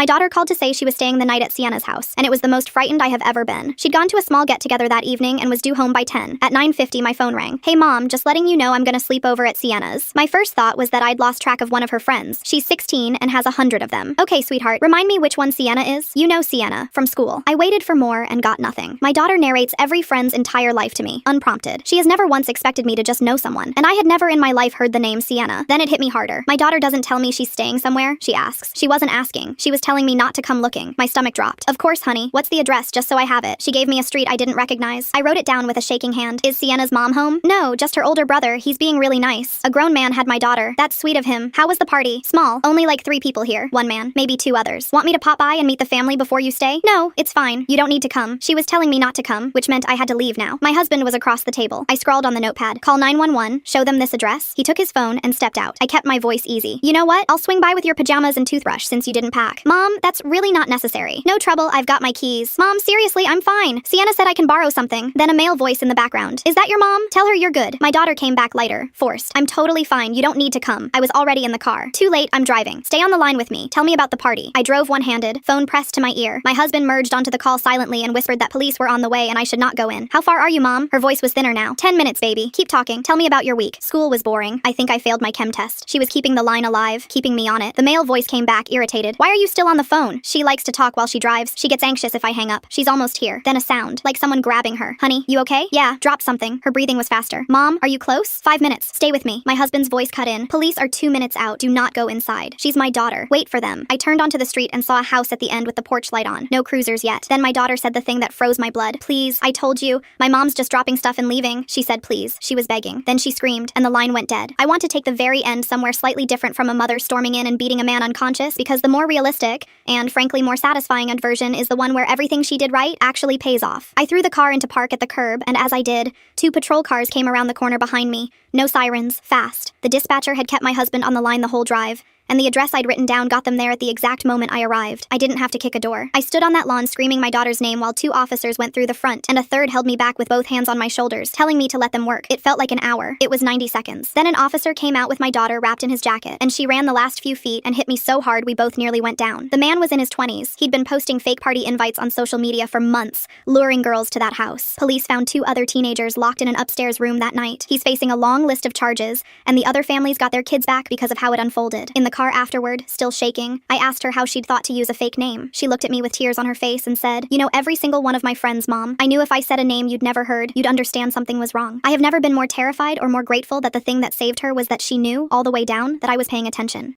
My daughter called to say she was staying the night at Sienna's house, and it was the most frightened I have ever been. She'd gone to a small get-together that evening and was due home by 10. At 9:50, my phone rang. Hey mom, just letting you know I'm gonna sleep over at Sienna's. My first thought was that I'd lost track of one of her friends. She's 16 and has 100 of them. Okay, sweetheart, remind me which one Sienna is? You know Sienna, from school. I waited for more and got nothing. My daughter narrates every friend's entire life to me, unprompted. She has never once expected me to just know someone, and I had never in my life heard the name Sienna. Then it hit me harder. My daughter doesn't tell me she's staying somewhere, she asks. She wasn't asking. She was telling me not to come looking. My stomach dropped. Of course, honey. What's the address, just so I have it? She gave me a street I didn't recognize. I wrote it down with a shaking hand. Is Sienna's mom home? No, just her older brother. He's being really nice. A grown man had my daughter. That's sweet of him. How was the party? Small. Only like 3 people here. 1 man, maybe 2 others. Want me to pop by and meet the family before you stay? No, it's fine. You don't need to come. She was telling me not to come, which meant I had to leave now. My husband was across the table. I scrawled on the notepad. Call 911, show them this address. He took his phone and stepped out. I kept my voice easy. You know what? I'll swing by with your pajamas and toothbrush since you didn't pack. Mom, that's really not necessary. No trouble, I've got my keys. Mom, seriously, I'm fine. Sienna said I can borrow something. Then a male voice in the background. Is that your mom? Tell her you're good. My daughter came back lighter, forced. I'm totally fine. You don't need to come. I was already in the car. Too late, I'm driving. Stay on the line with me. Tell me about the party. I drove one-handed, phone pressed to my ear. My husband merged onto the call silently and whispered that police were on the way and I should not go in. How far are you, Mom? Her voice was thinner now. 10 minutes, baby. Keep talking. Tell me about your week. School was boring. I think I failed my chem test. She was keeping the line alive, keeping me on it. The male voice came back, irritated. Why are you still on the phone? She likes to talk while she drives. She gets anxious if I hang up. She's almost here. Then a sound, like someone grabbing her. Honey, you okay? Yeah, drop something. Her breathing was faster. Mom, are you close? 5 minutes. Stay with me. My husband's voice cut in. Police are 2 minutes out. Do not go inside. She's my daughter. Wait for them. I turned onto the street and saw a house at the end with the porch light on. No cruisers yet. Then my daughter said the thing that froze my blood. Please, I told you. My mom's just dropping stuff and leaving. She said please. She was begging. Then she screamed, and the line went dead. I want to take the very end somewhere slightly different from a mother storming in and beating a man unconscious, because the more realistic, and frankly more satisfying version is the one where everything she did right actually pays off. I threw the car into park at the curb, and as I did, 2 patrol cars came around the corner behind me. No sirens, fast. The dispatcher had kept my husband on the line the whole drive, and the address I'd written down got them there at the exact moment I arrived. I didn't have to kick a door. I stood on that lawn screaming my daughter's name while 2 officers went through the front, and a third held me back with both hands on my shoulders, telling me to let them work. It felt like an hour. It was 90 seconds. Then an officer came out with my daughter wrapped in his jacket, and she ran the last few feet and hit me so hard we both nearly went down. The man was in his 20s. He'd been posting fake party invites on social media for months, luring girls to that house. Police found 2 other teenagers locked in an upstairs room that night. He's facing a long list of charges, and the other families got their kids back because of how it unfolded. In the car afterward, still shaking, I asked her how she'd thought to use a fake name. She looked at me with tears on her face and said, "You know every single one of my friends, Mom. I knew if I said a name you'd never heard, you'd understand something was wrong." I have never been more terrified or more grateful that the thing that saved her was that she knew, all the way down, that I was paying attention.